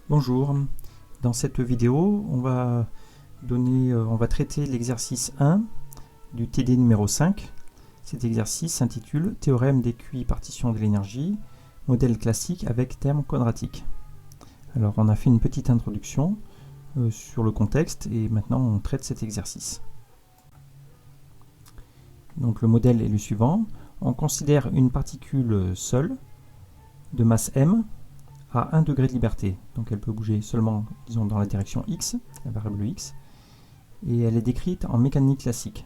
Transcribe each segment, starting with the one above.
Bonjour, dans cette vidéo on va traiter l'exercice 1 du TD numéro 5. Cet exercice s'intitule Théorème des QI partition de l'énergie, modèle classique avec termes quadratiques. Alors on a fait une petite introduction sur le contexte et maintenant on traite cet exercice. Donc le modèle est le suivant. On considère une particule seule de masse m à 1 degré de liberté. Donc elle peut bouger seulement, disons, dans la direction x, la variable x, et elle est décrite en mécanique classique.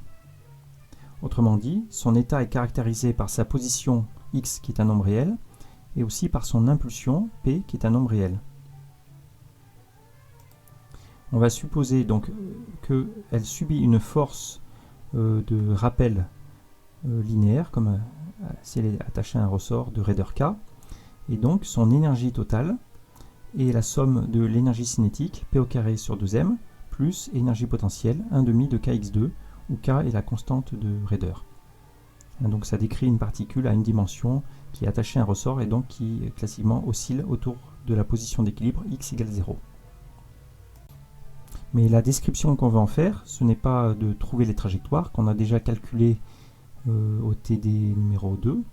Autrement dit, son état est caractérisé par sa position x qui est un nombre réel, et aussi par son impulsion p qui est un nombre réel. On va supposer donc qu'elle subit une force de rappel linéaire, comme si elle est attachée à un ressort de raideur k, et donc son énergie totale est la somme de l'énergie cinétique p au carré sur 2m plus énergie potentielle 1/2 de kx2 où k est la constante de raideur. Donc ça décrit une particule à une dimension qui est attachée à un ressort et donc qui classiquement oscille autour de la position d'équilibre x égale 0. Mais la description qu'on veut en faire, ce n'est pas de trouver les trajectoires qu'on a déjà calculées au TD numéro 2,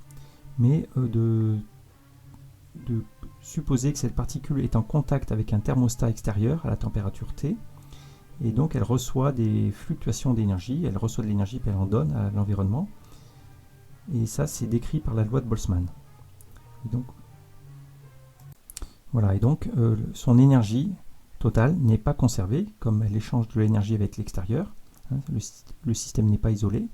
mais de supposer que cette particule est en contact avec un thermostat extérieur à la température T, et donc elle reçoit des fluctuations d'énergie, elle reçoit de l'énergie puis elle en donne à l'environnement, et ça c'est décrit par la loi de Boltzmann. Et donc, voilà, et donc son énergie totale n'est pas conservée, comme elle échange de l'énergie avec l'extérieur, hein, le système n'est pas isolé,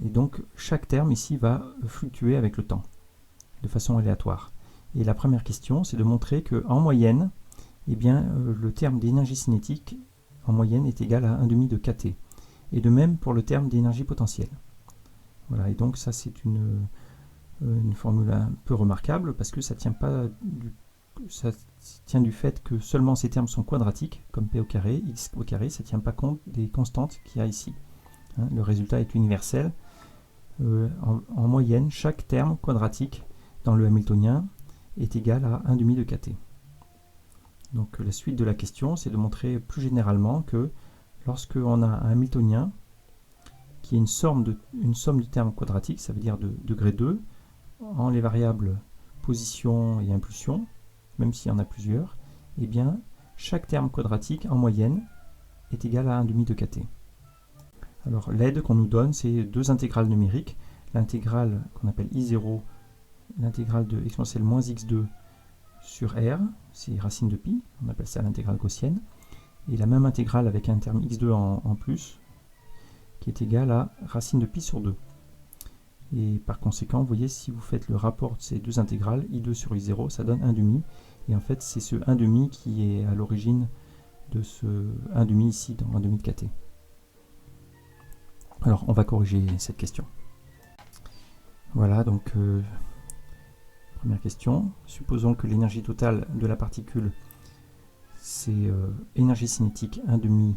et donc chaque terme ici va fluctuer avec le temps, de façon aléatoire. Et la première question, c'est de montrer qu'en moyenne, eh bien, le terme d'énergie cinétique, en moyenne, est égal à 1/2 de kT. Et de même pour le terme d'énergie potentielle. Voilà, et donc ça c'est une formule un peu remarquable, parce que ça tient du fait que seulement ces termes sont quadratiques, comme p au carré, x au carré, ça ne tient pas compte des constantes qu'il y a ici. Hein, le résultat est universel. En moyenne, chaque terme quadratique dans le hamiltonien est égal à 1/2 de kT. Donc la suite de la question, c'est de montrer plus généralement que lorsque on a un hamiltonien qui est une somme du terme quadratique, ça veut dire de degré 2, en les variables position et impulsion, même s'il y en a plusieurs, eh bien chaque terme quadratique en moyenne est égal à 1/2 de kT. Alors l'aide qu'on nous donne, c'est deux intégrales numériques, l'intégrale qu'on appelle I0, l'intégrale de exponentielle moins x2 sur r, c'est racine de pi, on appelle ça l'intégrale gaussienne, et la même intégrale avec un terme x2 en plus, qui est égal à racine de pi sur 2. Et par conséquent, vous voyez, si vous faites le rapport de ces deux intégrales, I2 sur I0, ça donne 1/2, et en fait c'est ce 1/2 qui est à l'origine de ce 1/2 ici dans 1/2 de kT. Alors on va corriger cette question. Voilà, donc première question. Supposons que l'énergie totale de la particule, c'est énergie cinétique 1/2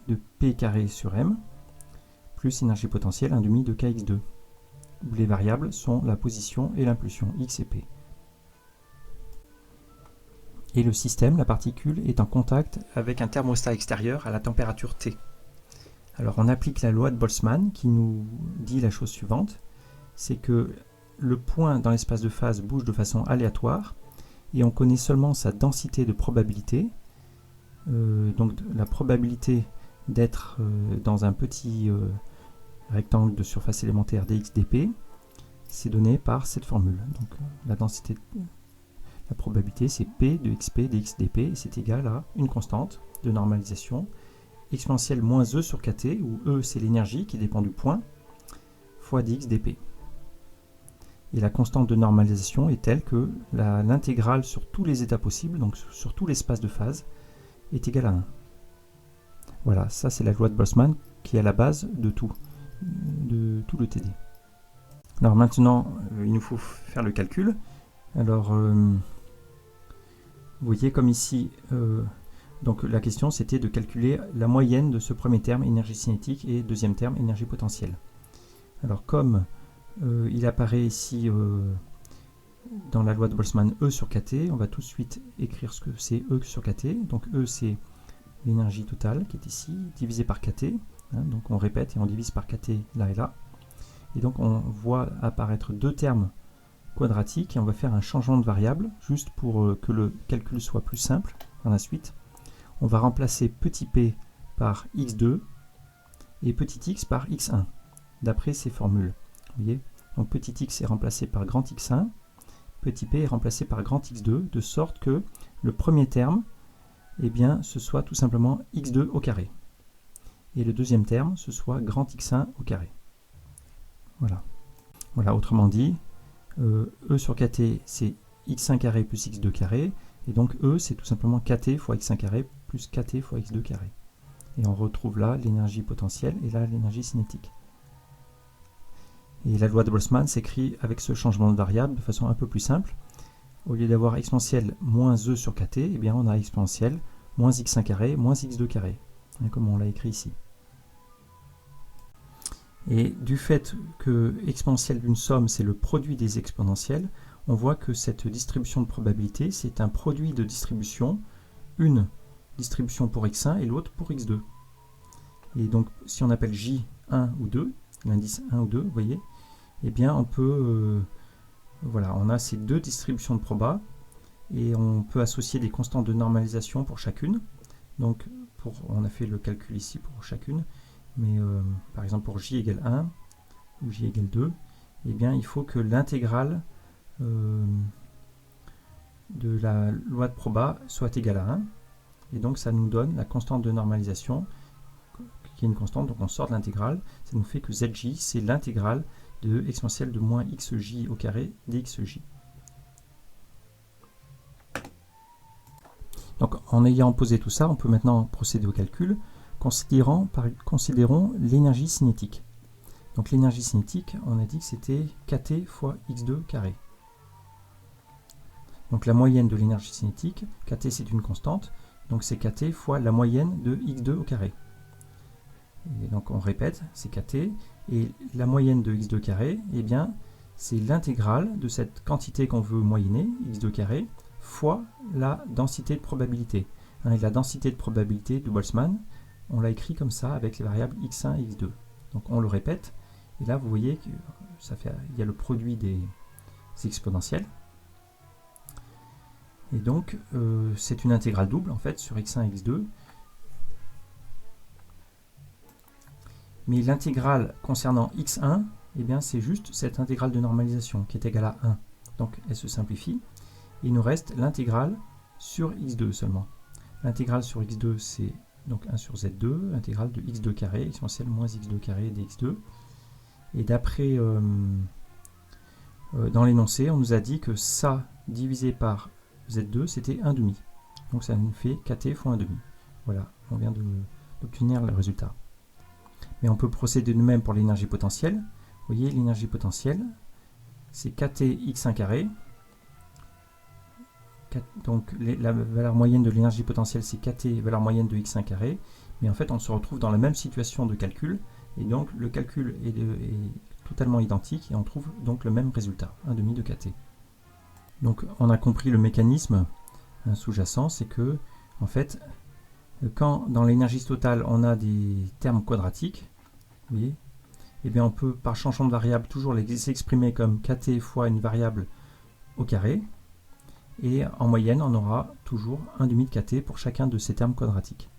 de p carré sur m, plus énergie potentielle 1/2 de kx2, où les variables sont la position et l'impulsion, x et p. Et le système, la particule, est en contact avec un thermostat extérieur à la température T. Alors on applique la loi de Boltzmann qui nous dit la chose suivante, c'est que le point dans l'espace de phase bouge de façon aléatoire et on connaît seulement sa densité de probabilité, donc la probabilité d'être dans un petit rectangle de surface élémentaire dx dp, c'est donné par cette formule. Donc la densité, la probabilité c'est p de xp dx dp et c'est égal à une constante de normalisation exponentielle moins e sur kt, où e c'est l'énergie qui dépend du point, fois dx dp. Et la constante de normalisation est telle que l'intégrale sur tous les états possibles, donc sur tout l'espace de phase, est égale à 1. Voilà, ça c'est la loi de Boltzmann qui est à la base de tout le TD. Alors maintenant, il nous faut faire le calcul. Alors, vous voyez comme ici, donc la question c'était de calculer la moyenne de ce premier terme énergie cinétique et deuxième terme énergie potentielle. Alors comme il apparaît ici dans la loi de Boltzmann E sur kT, on va tout de suite écrire ce que c'est E sur kT. Donc E, c'est l'énergie totale qui est ici, divisée par kT. Donc on répète et on divise par kT là et là. Et donc on voit apparaître deux termes quadratiques et on va faire un changement de variable, juste pour que le calcul soit plus simple par la suite. On va remplacer petit p par x2 et petit x par x1, d'après ces formules. Vous voyez, donc petit x est remplacé par grand x1, petit p est remplacé par grand x2, de sorte que le premier terme, eh bien, ce soit tout simplement x2 au carré. Et le deuxième terme, ce soit grand x1 au carré. Voilà. Voilà, autrement dit, E sur kt, c'est x1 carré plus x2 carré, et donc E, c'est tout simplement kt fois x1 carré plus kt fois x2 carré. Et on retrouve là l'énergie potentielle et là l'énergie cinétique. Et la loi de Boltzmann s'écrit avec ce changement de variable de façon un peu plus simple. Au lieu d'avoir exponentielle moins E sur kt, eh bien on a exponentielle moins x1 carré moins x2 carré, comme on l'a écrit ici. Et du fait que exponentielle d'une somme, c'est le produit des exponentielles, on voit que cette distribution de probabilité, c'est un produit de distribution, une distribution pour x1 et l'autre pour x2. Et donc, si on appelle J1 ou 2, l'indice 1 ou 2, vous voyez, eh bien, on peut, voilà, on a ces deux distributions de proba, et on peut associer des constantes de normalisation pour chacune. Donc, on a fait le calcul ici pour chacune. Mais par exemple pour j égale 1 ou j égale 2, eh bien il faut que l'intégrale de la loi de proba soit égale à 1. Et donc ça nous donne la constante de normalisation, qui est une constante, donc on sort de l'intégrale. Ça nous fait que zj, c'est l'intégrale de exponentielle de moins xj au carré dxj. Donc en ayant posé tout ça, on peut maintenant procéder au calcul. Considérons l'énergie cinétique. Donc l'énergie cinétique, on a dit que c'était kt fois x2 carré. Donc la moyenne de l'énergie cinétique, kt c'est une constante, donc c'est kt fois la moyenne de x2 au carré. Et donc on répète, c'est kt, et la moyenne de x2 carré, eh bien c'est l'intégrale de cette quantité qu'on veut moyenner, x2 carré, fois la densité de probabilité. Et la densité de probabilité de Boltzmann, on l'a écrit comme ça avec les variables x1 et x2. Donc on le répète, et là vous voyez qu'il y a le produit des exponentielles. Et donc c'est une intégrale double en fait sur x1 et x2. Mais l'intégrale concernant x1, eh bien c'est juste cette intégrale de normalisation qui est égale à 1. Donc elle se simplifie. Il nous reste l'intégrale sur x2 seulement. L'intégrale sur x2 c'est donc 1 sur z2, intégrale de x2 carré, exponentielle moins x2 carré dx2. Et d'après, dans l'énoncé, on nous a dit que ça divisé par z2, c'était 1,5. Donc ça nous fait kt fois 1,5. Voilà, on vient d'obtenir le résultat. Mais on peut procéder de même pour l'énergie potentielle. Vous voyez, l'énergie potentielle, c'est kt x1 carré. Donc la valeur moyenne de l'énergie potentielle c'est kt, valeur moyenne de x1 carré, mais en fait on se retrouve dans la même situation de calcul, et donc le calcul est totalement identique, et on trouve donc le même résultat, 1,5 de kt. Donc on a compris le mécanisme sous-jacent, c'est que en fait, quand dans l'énergie totale on a des termes quadratiques, vous voyez, et bien on peut par changement de variable toujours les exprimer comme kt fois une variable au carré, et en moyenne, on aura toujours 1,5 de kt pour chacun de ces termes quadratiques.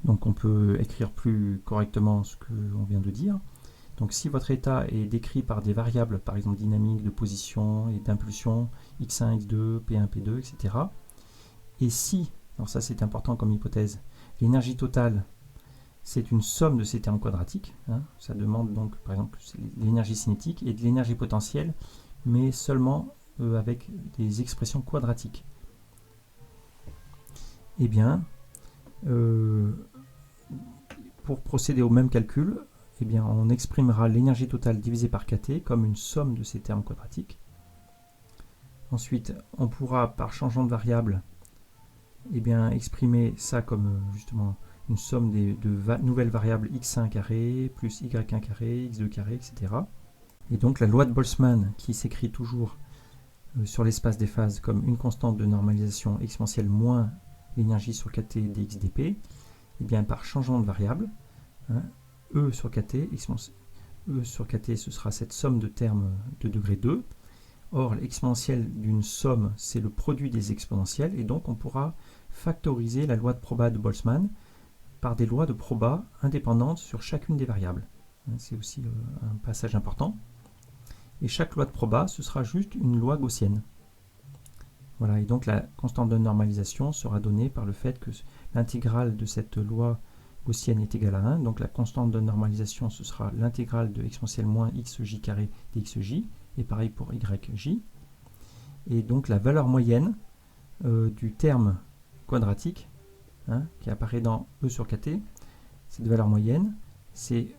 Donc on peut écrire plus correctement ce qu'on vient de dire. Donc si votre état est décrit par des variables, par exemple dynamique, de position et d'impulsion, x1, x2, p1, p2, etc. Et si, alors ça c'est important comme hypothèse, l'énergie totale c'est une somme de ces termes quadratiques, ça demande donc par exemple l'énergie cinétique et de l'énergie potentielle, mais seulement avec des expressions quadratiques. Eh bien, pour procéder au même calcul, eh bien, on exprimera l'énergie totale divisée par kt comme une somme de ces termes quadratiques. Ensuite, on pourra, par changement de variable, eh bien, exprimer ça comme justement une somme de nouvelles variables x1 carré, plus y1 carré, x2 carré, etc. Et donc la loi de Boltzmann, qui s'écrit toujours sur l'espace des phases comme une constante de normalisation exponentielle moins l'énergie sur kt dx dp, et bien par changeant de variable, hein, E sur kt, E sur kt ce sera cette somme de termes de degré 2. Or, l'exponentielle d'une somme, c'est le produit des exponentielles, et donc on pourra factoriser la loi de proba de Boltzmann par des lois de proba indépendantes sur chacune des variables. C'est aussi un passage important. Et chaque loi de proba, ce sera juste une loi gaussienne. Voilà, et donc la constante de normalisation sera donnée par le fait que l'intégrale de cette loi gaussienne est égale à 1. Donc la constante de normalisation, ce sera l'intégrale de exponentielle moins xj carré dxj, et pareil pour yj. Et donc la valeur moyenne du terme quadratique, hein, qui apparaît dans E sur kt, cette valeur moyenne, c'est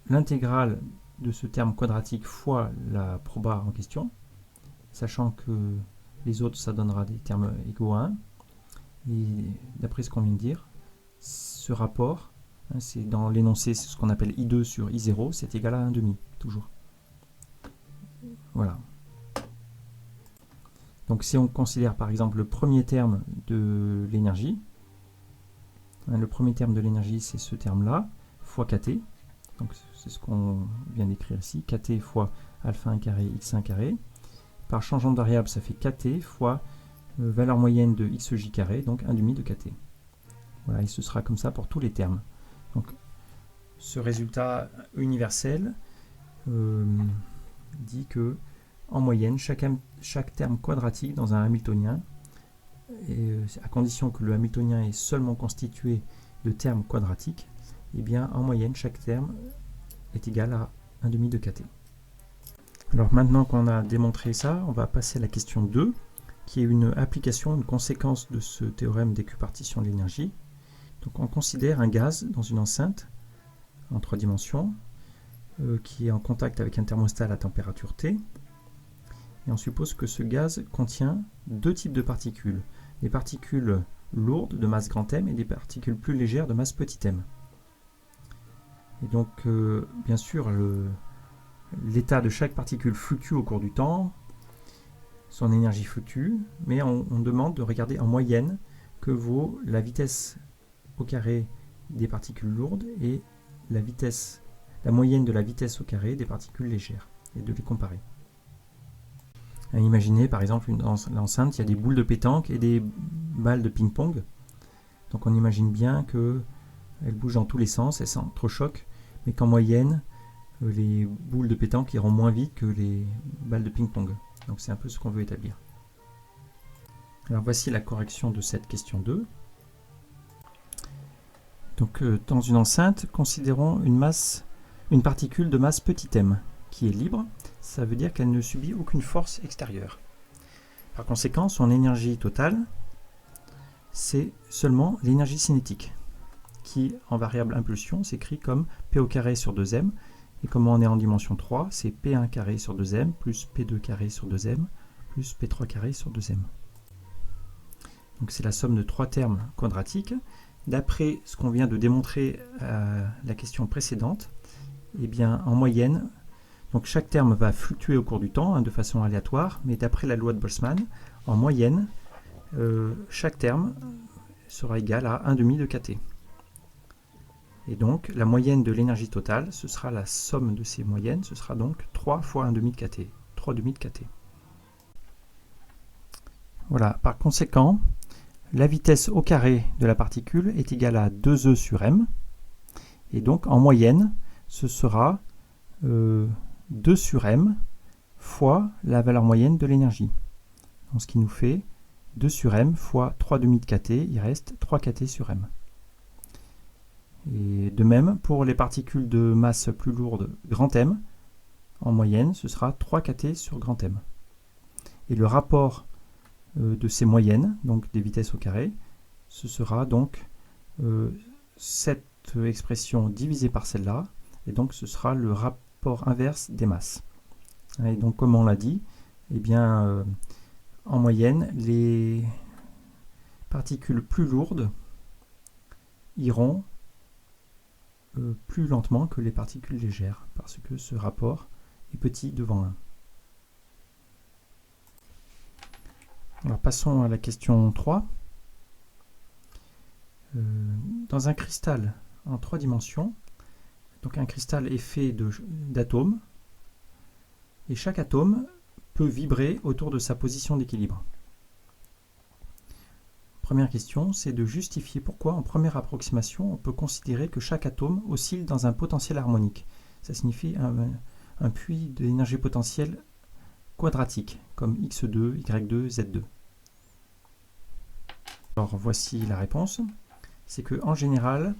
l'intégrale de ce terme quadratique fois la proba en question, sachant que les autres, ça donnera des termes égaux à 1. Et d'après ce qu'on vient de dire, ce rapport, hein, c'est dans l'énoncé, c'est ce qu'on appelle I2 sur I0, c'est égal à 1,5, toujours. Voilà. Donc si on considère par exemple le premier terme de l'énergie, hein, le premier terme de l'énergie, c'est ce terme-là, fois kt. Donc c'est ce qu'on vient d'écrire ici, kt fois alpha 1 carré x1 carré. Par changeant de variable, ça fait kt fois valeur moyenne de xj carré, donc 1,5 de kt. Voilà, et ce sera comme ça pour tous les termes. Donc ce résultat universel dit que en moyenne, chaque terme quadratique dans un hamiltonien, et à condition que le hamiltonien est seulement constitué de termes quadratiques, et bien en moyenne, chaque terme est égal à 1,5 de kt. Alors maintenant qu'on a démontré ça, on va passer à la question 2, qui est une application, une conséquence de ce théorème d'équipartition de l'énergie. Donc on considère un gaz dans une enceinte en 3 dimensions, qui est en contact avec un thermostat à la température T. Et on suppose que ce gaz contient deux types de particules. Des particules lourdes de masse grand M et des particules plus légères de masse petit m. Et donc, bien sûr, l'état de chaque particule fluctue au cours du temps, son énergie fluctue, mais on demande de regarder en moyenne que vaut la vitesse au carré des particules lourdes et la moyenne de la vitesse au carré des particules légères, et de les comparer. Imaginez par exemple dans l'enceinte, il y a des boules de pétanque et des balles de ping-pong. Donc on imagine bien qu'elles bougent dans tous les sens, elles s'entrechoquent, mais qu'en moyenne, les boules de pétanque iront moins vite que les balles de ping-pong. Donc c'est un peu ce qu'on veut établir. Alors voici la correction de cette question 2. Donc dans une enceinte, considérons une particule de masse petit m qui est libre. Ça veut dire qu'elle ne subit aucune force extérieure. Par conséquent, son énergie totale, c'est seulement l'énergie cinétique, qui en variable impulsion s'écrit comme P au carré sur 2m, et comme on est en dimension 3, c'est P1 carré sur 2m plus P2 carré sur 2m plus P3 carré sur 2m. Donc c'est la somme de 3 termes quadratiques. D'après ce qu'on vient de démontrer à la question précédente, eh bien en moyenne, donc chaque terme va fluctuer au cours du temps, hein, de façon aléatoire, mais d'après la loi de Boltzmann, en moyenne, chaque terme sera égal à 1,5 de kt. Et donc la moyenne de l'énergie totale, ce sera la somme de ces moyennes, ce sera donc 3 fois 1,5 de kt, 3,5 de kt. Voilà, par conséquent, la vitesse au carré de la particule est égale à 2e sur m, et donc en moyenne, ce sera 2 sur m fois la valeur moyenne de l'énergie. Ce qui nous fait 2 sur m fois 3,5 de kt, il reste 3 kt sur m. Et de même, pour les particules de masse plus lourde grand M, en moyenne, ce sera 3 kt sur grand M. Et le rapport de ces moyennes, donc des vitesses au carré, ce sera donc cette expression divisée par celle-là, et donc ce sera le rapport inverse des masses. Et donc comme on l'a dit, eh bien, en moyenne, les particules plus lourdes iront plus lentement que les particules légères, parce que ce rapport est petit devant 1. Alors passons à la question 3. Dans un cristal en 3 dimensions, donc un cristal est fait d'atomes, et chaque atome peut vibrer autour de sa position d'équilibre. Première question, c'est de justifier pourquoi, en première approximation, on peut considérer que chaque atome oscille dans un potentiel harmonique. Ça signifie un puits d'énergie potentielle quadratique, comme x2, y2, z2. Alors voici la réponse. C'est qu'en général,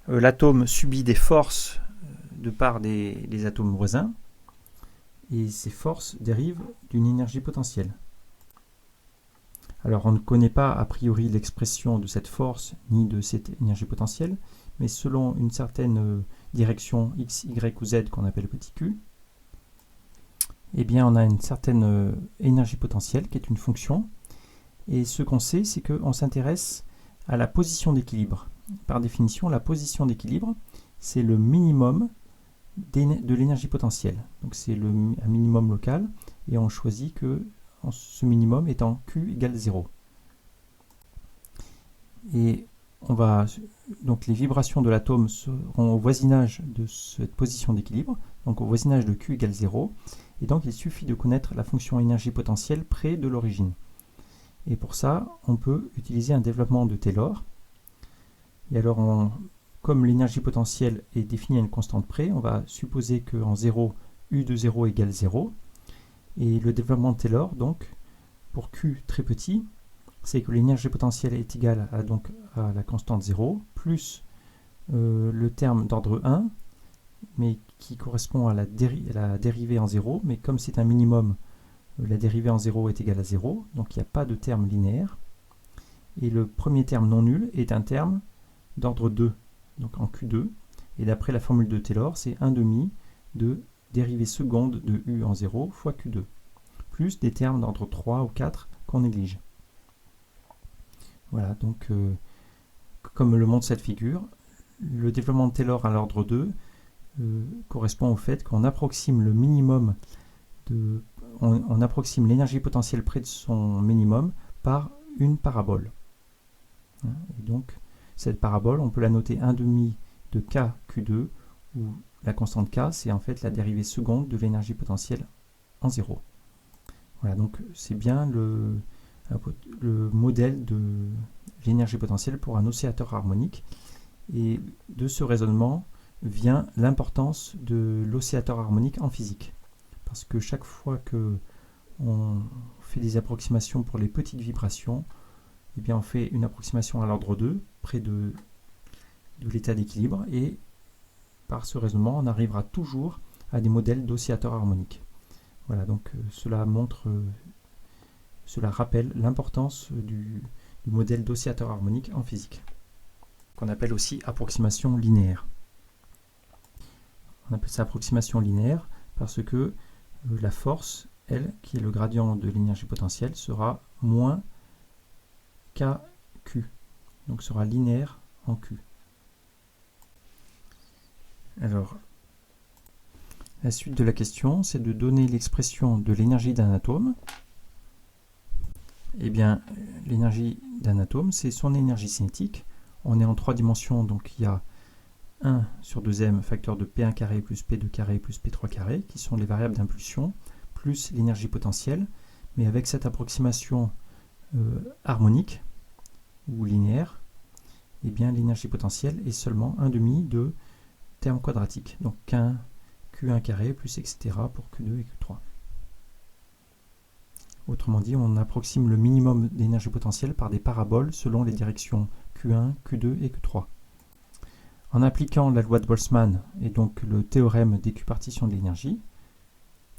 l'atome subit des forces de part des atomes voisins, et ces forces dérivent d'une énergie potentielle. Alors on ne connaît pas a priori l'expression de cette force ni de cette énergie potentielle, mais selon une certaine direction x, y ou z qu'on appelle petit q, eh bien on a une certaine énergie potentielle qui est une fonction, et ce qu'on sait, c'est qu'on s'intéresse à la position d'équilibre. Par définition, la position d'équilibre, c'est le minimum de l'énergie potentielle. Donc c'est un minimum local, et on choisit que ce minimum étant Q égale 0. Et donc les vibrations de l'atome seront au voisinage de cette position d'équilibre, donc au voisinage de Q égale 0, et donc il suffit de connaître la fonction énergie potentielle près de l'origine. Et pour ça, on peut utiliser un développement de Taylor. Et alors, comme l'énergie potentielle est définie à une constante près, on va supposer qu'en 0, U de 0 égale 0. Et le développement de Taylor, donc, pour Q très petit, c'est que l'énergie potentielle est égale à la constante 0, plus le terme d'ordre 1, mais qui correspond à la dérivée en 0, mais comme c'est un minimum, la dérivée en 0 est égale à 0, donc il n'y a pas de terme linéaire. Et le premier terme non nul est un terme d'ordre 2, donc en Q2. Et d'après la formule de Taylor, c'est 1/2 de dérivée seconde de U en 0 fois Q2, plus des termes d'ordre 3 ou 4 qu'on néglige. Voilà, donc comme le montre cette figure, le développement de Taylor à l'ordre 2 correspond au fait qu'on approxime le minimum on approxime l'énergie potentielle près de son minimum par une parabole. Et donc, cette parabole, on peut la noter 1/2 de kQ2, où la constante k, c'est en fait la dérivée seconde de l'énergie potentielle en 0. Voilà, donc c'est bien le modèle de l'énergie potentielle pour un oscillateur harmonique. Et de ce raisonnement vient l'importance de l'oscillateur harmonique en physique. Parce que chaque fois que on fait des approximations pour les petites vibrations, eh bien on fait une approximation à l'ordre 2, près de l'état d'équilibre, et par ce raisonnement, on arrivera toujours à des modèles d'oscillateurs harmoniques. Voilà, donc cela rappelle l'importance du modèle d'oscillateur harmonique en physique, qu'on appelle aussi approximation linéaire. On appelle ça approximation linéaire parce que la force, elle, qui est le gradient de l'énergie potentielle, sera moins kQ, donc sera linéaire en Q. Alors, la suite de la question, c'est de donner l'expression de l'énergie d'un atome. Eh bien, l'énergie d'un atome, c'est son énergie cinétique. On est en 3 dimensions, donc il y a 1 sur 2m facteur de P1 carré plus P2 carré plus P3 carré, qui sont les variables d'impulsion, plus l'énergie potentielle. Mais avec cette approximation harmonique, ou linéaire, eh bien l'énergie potentielle est seulement 1/2 de termes quadratiques. Donc Q1 carré plus etc. pour Q2 et Q3. Autrement dit, on approxime le minimum d'énergie potentielle par des paraboles selon les directions Q1, Q2 et Q3. En appliquant la loi de Boltzmann et donc le théorème d'équipartition de l'énergie,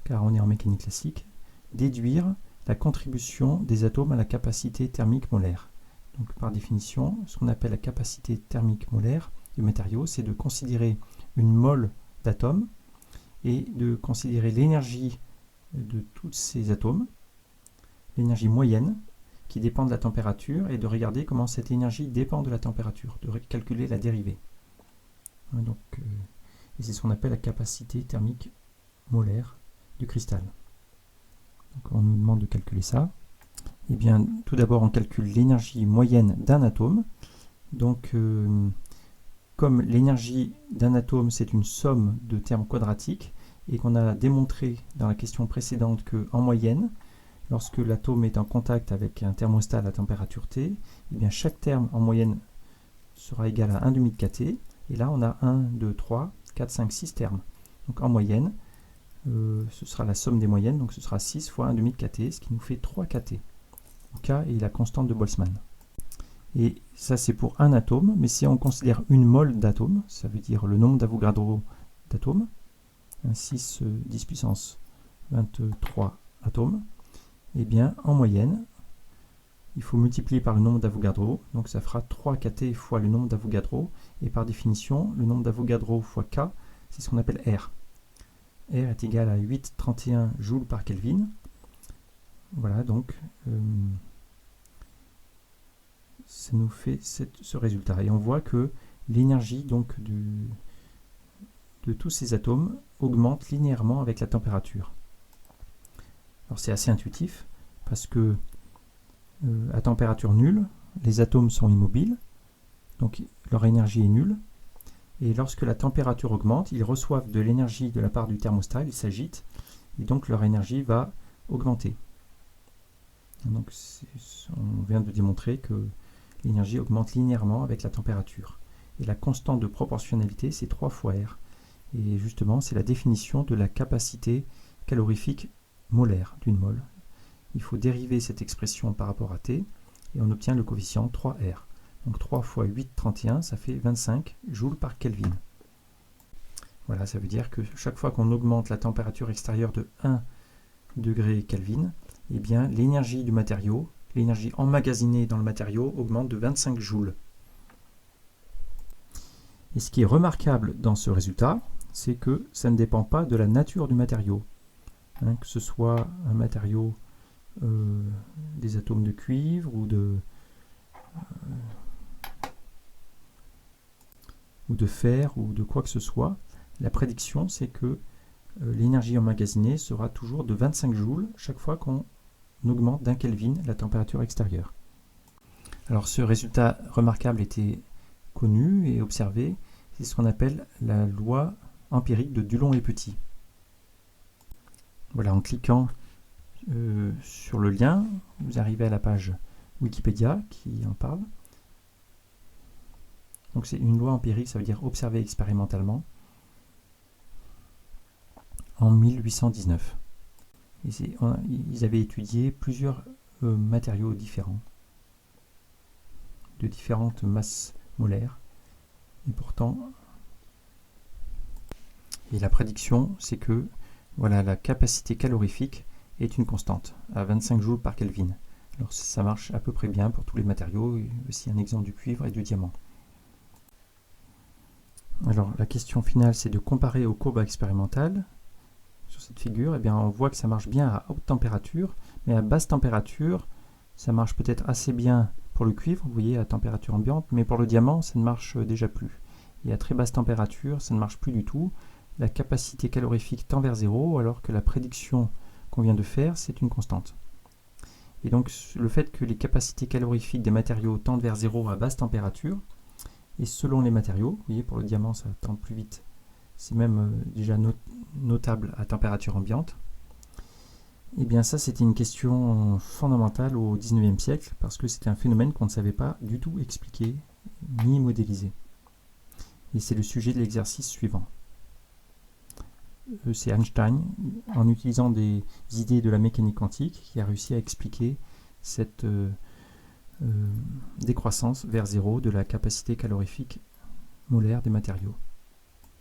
car on est en mécanique classique, déduire la contribution des atomes à la capacité thermique molaire. Donc par définition, ce qu'on appelle la capacité thermique molaire du matériau, c'est de considérer une mole d'atomes et de considérer l'énergie de tous ces atomes, l'énergie moyenne qui dépend de la température, et de regarder comment cette énergie dépend de la température, de calculer la dérivée. Donc, et c'est ce qu'on appelle la capacité thermique molaire du cristal. Donc on nous demande de calculer ça. Eh bien, tout d'abord, on calcule l'énergie moyenne d'un atome. Donc, comme l'énergie d'un atome, c'est une somme de termes quadratiques, et qu'on a démontré dans la question précédente qu'en moyenne, lorsque l'atome est en contact avec un thermostat à la température T, eh bien chaque terme en moyenne sera égal à 1,5 de kT. Et là, on a 1, 2, 3, 4, 5, 6 termes. Donc en moyenne, ce sera la somme des moyennes, donc ce sera 6 fois 1,5 kT, ce qui nous fait 3 kT. K est la constante de Boltzmann. Et ça, c'est pour un atome, mais si on considère une mole d'atome, ça veut dire le nombre d'Avogadro d'atomes, 6 10 puissance 23 atomes, et bien en moyenne, il faut multiplier par le nombre d'Avogadro, donc ça fera 3 kT fois le nombre d'Avogadro, et par définition, le nombre d'Avogadro fois K, c'est ce qu'on appelle R. R est égal à 8,31 joules par Kelvin. Voilà, donc ça nous fait ce résultat. Et on voit que l'énergie donc de tous ces atomes augmente linéairement avec la température. Alors c'est assez intuitif, parce que à température nulle, les atomes sont immobiles, donc leur énergie est nulle, et lorsque la température augmente, ils reçoivent de l'énergie de la part du thermostat, ils s'agitent, et donc leur énergie va augmenter. Donc on vient de démontrer que l'énergie augmente linéairement avec la température. Et la constante de proportionnalité, c'est 3 fois R. Et justement, c'est la définition de la capacité calorifique molaire d'une mole. Il faut dériver cette expression par rapport à T, et on obtient le coefficient 3R. Donc 3 fois 8,31, ça fait 25 joules par Kelvin. Voilà, ça veut dire que chaque fois qu'on augmente la température extérieure de 1 degré Kelvin, eh bien l'énergie du matériau, l'énergie emmagasinée dans le matériau augmente de 25 joules. Et ce qui est remarquable dans ce résultat, c'est que ça ne dépend pas de la nature du matériau. Que ce soit un matériau des atomes de cuivre ou de fer ou de quoi que ce soit, la prédiction c'est que l'énergie emmagasinée sera toujours de 25 joules chaque fois qu'on augmente d'1 Kelvin la température extérieure. Alors ce résultat remarquable était connu et observé, c'est ce qu'on appelle la loi empirique de Dulong et Petit. Voilà, en cliquant sur le lien, vous arrivez à la page Wikipédia qui en parle. Donc c'est une loi empirique, ça veut dire observée expérimentalement, en 1819. Et ils avaient étudié plusieurs matériaux différents, de différentes masses molaires, et pourtant, et la prédiction, c'est que voilà, la capacité calorifique est une constante, à 25 joules par Kelvin. Alors ça marche à peu près bien pour tous les matériaux, et aussi un exemple du cuivre et du diamant. Alors la question finale, c'est de comparer aux courbes expérimentales. Sur cette figure, eh bien, on voit que ça marche bien à haute température, mais à basse température, ça marche peut-être assez bien pour le cuivre, vous voyez, à température ambiante, mais pour le diamant, ça ne marche déjà plus. Et à très basse température, ça ne marche plus du tout. La capacité calorifique tend vers zéro, alors que la prédiction qu'on vient de faire, c'est une constante. Et donc, le fait que les capacités calorifiques des matériaux tendent vers zéro à basse température, et selon les matériaux, vous voyez, pour le diamant, ça tend plus vite. C'est même déjà notable à température ambiante. Et bien ça, c'était une question fondamentale au XIXe siècle, parce que c'était un phénomène qu'on ne savait pas du tout expliquer, ni modéliser. Et c'est le sujet de l'exercice suivant. C'est Einstein, en utilisant des idées de la mécanique quantique, qui a réussi à expliquer cette décroissance vers zéro de la capacité calorifique molaire des matériaux.